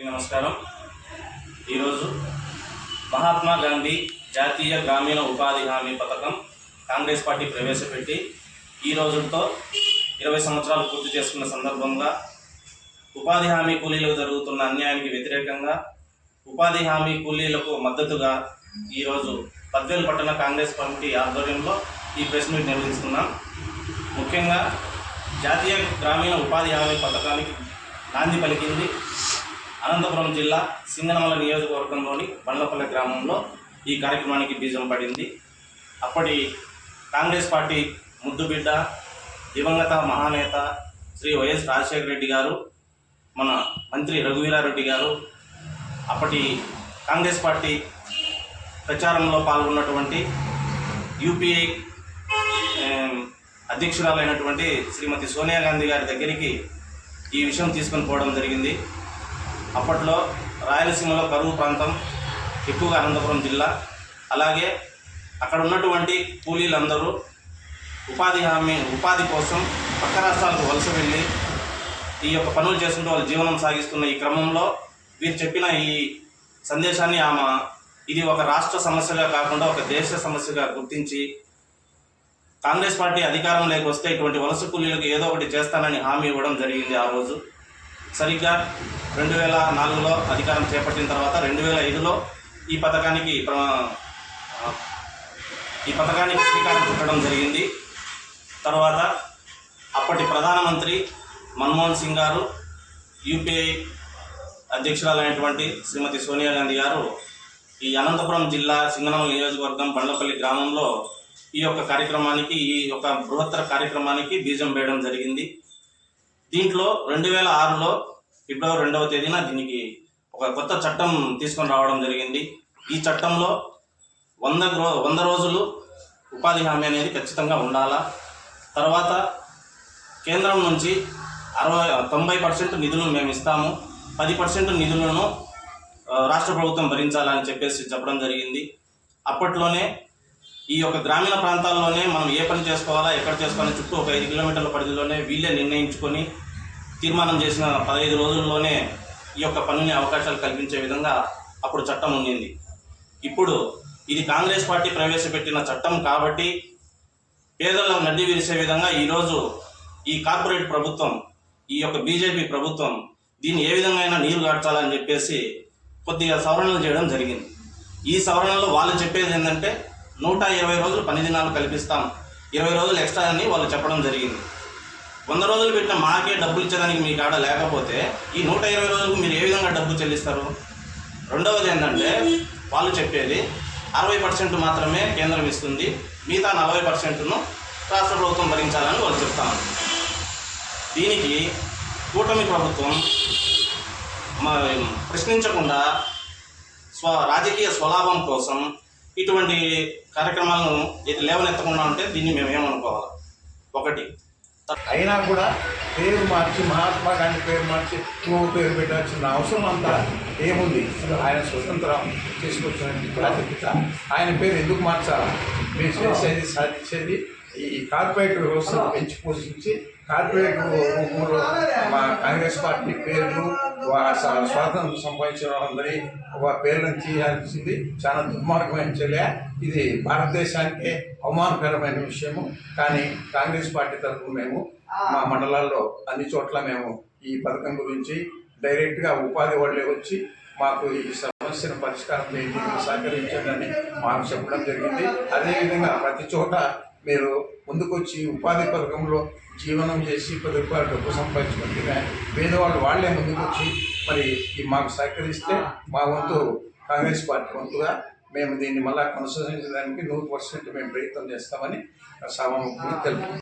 నమస్కారం. ఈరోజు మహాత్మా గాంధీ జాతీయ గ్రామీణ ఉపాధి హామీ పథకం కాంగ్రెస్ పార్టీ ప్రవేశపెట్టి ఈ రోజుతో 20 సంవత్సరాలు పూర్తి చేసుకున్న సందర్భంగా ఉపాధి హామీ కూలీలకు జరుగుతున్న అన్యాయానికి వ్యతిరేకంగా ఉపాధి హామీ కూలీలకు మద్దతుగా ఈరోజు పద్వేలు పట్టణ కాంగ్రెస్ కమిటీ ఆధ్వర్యంలో ఈ ప్రెస్ మీట్ నిర్వహిస్తున్నాం. ముఖ్యంగా జాతీయ గ్రామీణ ఉపాధి హామీ పథకానికి నాంది పలికింది అనంతపురం జిల్లా సింగనమల నియోజకవర్గంలోని బండ్లపల్లి గ్రామంలో ఈ కార్యక్రమానికి బీజం పడింది. అప్పటి కాంగ్రెస్ పార్టీ ముద్దుబిడ్డ దివంగత మహానేత శ్రీ వైఎస్ రాజశేఖర రెడ్డి గారు, మన మంత్రి రఘువీరారెడ్డి గారు, అప్పటి కాంగ్రెస్ పార్టీ ప్రచారంలో పాల్గొన్నటువంటి యూపీఏ అధ్యక్షురాలైనటువంటి శ్రీమతి సోనియా గాంధీ గారి దగ్గరికి ఈ విషయం తీసుకొని పోవడం జరిగింది. అప్పట్లో రాయలసీమలో కరువు ప్రాంతం ఎక్కువగా అనంతపురం జిల్లా, అలాగే అక్కడ ఉన్నటువంటి కూలీలందరూ ఉపాధి కోసం పక్క రాష్ట్రాలకు వలస వెళ్ళి ఈ యొక్క పనులు చేసుకుంటూ వాళ్ళు జీవనం సాగిస్తున్న ఈ క్రమంలో వీరు చెప్పిన ఈ సందేశాన్ని ఇది ఒక రాష్ట్ర సమస్యగా కాకుండా ఒక దేశ సమస్యగా గుర్తించి కాంగ్రెస్ పార్టీ అధికారంలోకి వస్తే ఇటువంటి వలస కూలీలకు ఏదో ఒకటి చేస్తానని హామీ ఇవ్వడం జరిగింది. ఆ రోజు సరిగ్గా 2004లో అధికారం చేపట్టిన తర్వాత 2005లో ఈ పథకానికి శ్రీకారం చుట్టడం జరిగింది. తర్వాత అప్పటి ప్రధానమంత్రి మన్మోహన్ సింగ్ గారు, యూపీఐ అధ్యక్షురాలైనటువంటి శ్రీమతి సోనియా గాంధీ గారు ఈ అనంతపురం జిల్లా సింగనమల నియోజకవర్గం బండ్లపల్లి గ్రామంలో ఈ యొక్క కార్యక్రమానికి, ఈ యొక్క బృహత్తర కార్యక్రమానికి బీజం వేయడం జరిగింది. దీంట్లో 2006లో ఫిబ్రవరి 2వ తేదీన దీనికి ఒక కొత్త చట్టం తీసుకొని రావడం జరిగింది. ఈ చట్టంలో 100 రోజులు ఉపాధి హామీ అనేది ఖచ్చితంగా ఉండాలా. తర్వాత కేంద్రం నుంచి 90% నిధులను మేము ఇస్తాము, 10% నిధులను రాష్ట్ర ప్రభుత్వం భరించాలని చెప్పడం జరిగింది. అప్పట్లోనే ఈ యొక్క గ్రామీణ ప్రాంతాల్లోనే మనం ఏ పని చేసుకోవాలా, ఎక్కడ చేసుకోవాలని చుట్టూ ఒక 5 కిలోమీటర్ల పరిధిలోనే వీళ్ళే నిర్ణయించుకొని తీర్మానం చేసిన 15 రోజుల్లోనే ఈ యొక్క పనుని అవకాశాలు కల్పించే విధంగా అప్పుడు చట్టం ఉండింది. ఇప్పుడు ఇది కాంగ్రెస్ పార్టీ ప్రవేశపెట్టిన చట్టం కాబట్టి పేదలకు నడ్డి విరిసే విధంగా ఈరోజు ఈ కార్పొరేట్ ప్రభుత్వం, ఈ యొక్క బీజేపీ ప్రభుత్వం దీన్ని ఏ విధంగా అయినా నీరు గార్చాలని చెప్పేసి కొద్దిగా సవరణలు చేయడం జరిగింది. ఈ సవరణలో వాళ్ళు చెప్పేది ఏంటంటే 120 రోజులు పని దినాలు కల్పిస్తాం, 20 రోజులు ఎక్స్ట్రా అని వాళ్ళు చెప్పడం జరిగింది. 100 రోజులు పెట్టిన మాకే డబ్బులు ఇచ్చేదానికి మీ కాడ లేకపోతే ఈ 120 రోజులకు మీరు ఏ విధంగా డబ్బు చెల్లిస్తారు? రెండవది ఏంటంటే వాళ్ళు చెప్పేది 60% మాత్రమే కేంద్రం ఇస్తుంది, మిగతా 40%ను రాష్ట్ర ప్రభుత్వం భరించాలని వాళ్ళు చెప్తాను. దీనికి కూటమి ప్రభుత్వం ప్రశ్నించకుండా రాజకీయ స్వలాభం కోసం ఇటువంటి కార్యక్రమాలను లేవనెత్తకుండా ఉంటే దీన్ని మేము ఏమనుకోవాలి? ఒకటి అయినా కూడా పేరు మార్చి మహాత్మా గాంధీ పేరు మార్చి ఇంకో పేరు పెట్టాల్సిన అవసరం అంతా ఏముంది? ఆయన స్వతంత్రం తీసుకొచ్చినట్టు జాతిపిత, ఆయన పేరు ఎందుకు మార్చాలా? మీరు చేసేది సాధించేది ఈ కార్పొరేట్ వ్యవస్థను పెంచి పోషించి కార్పొరేట్ రూపంలో మా కాంగ్రెస్ పార్టీ పేర్లు స్వాతంత్రం సంపాదించిన వాళ్ళందరి పేర్లను తీయాల్సింది చాలా దుర్మార్గమైన చర్య. ఇది భారతదేశానికే అవమానకరమైన విషయము. కానీ కాంగ్రెస్ పార్టీ తరఫున మేము మా మండలాల్లో అన్ని చోట్ల మేము ఈ పథకం గురించి డైరెక్ట్గా ఉపాధి వాళ్ళే వచ్చి మాకు ఈ సమస్యను పరిష్కారం చేయడానికి సహకరించదని మాకు చెప్పడం జరిగింది. అదేవిధంగా ప్రతి చోట మీరు ముందుకొచ్చి ఉపాధి పథకంలో జీవనం చేసి 10 రూపాయలు డబ్బు సంపాదించుకుంటే పేదవాళ్ళు వాళ్ళే ముందుకొచ్చి మరి మాకు సహకరిస్తే మా వంతు కాంగ్రెస్ పార్టీ వంతుగా మేము దీన్ని మళ్ళా కొనసాగించడానికి 100% మేము ప్రయత్నం చేస్తామని సభాముఖంగా తెలుపు.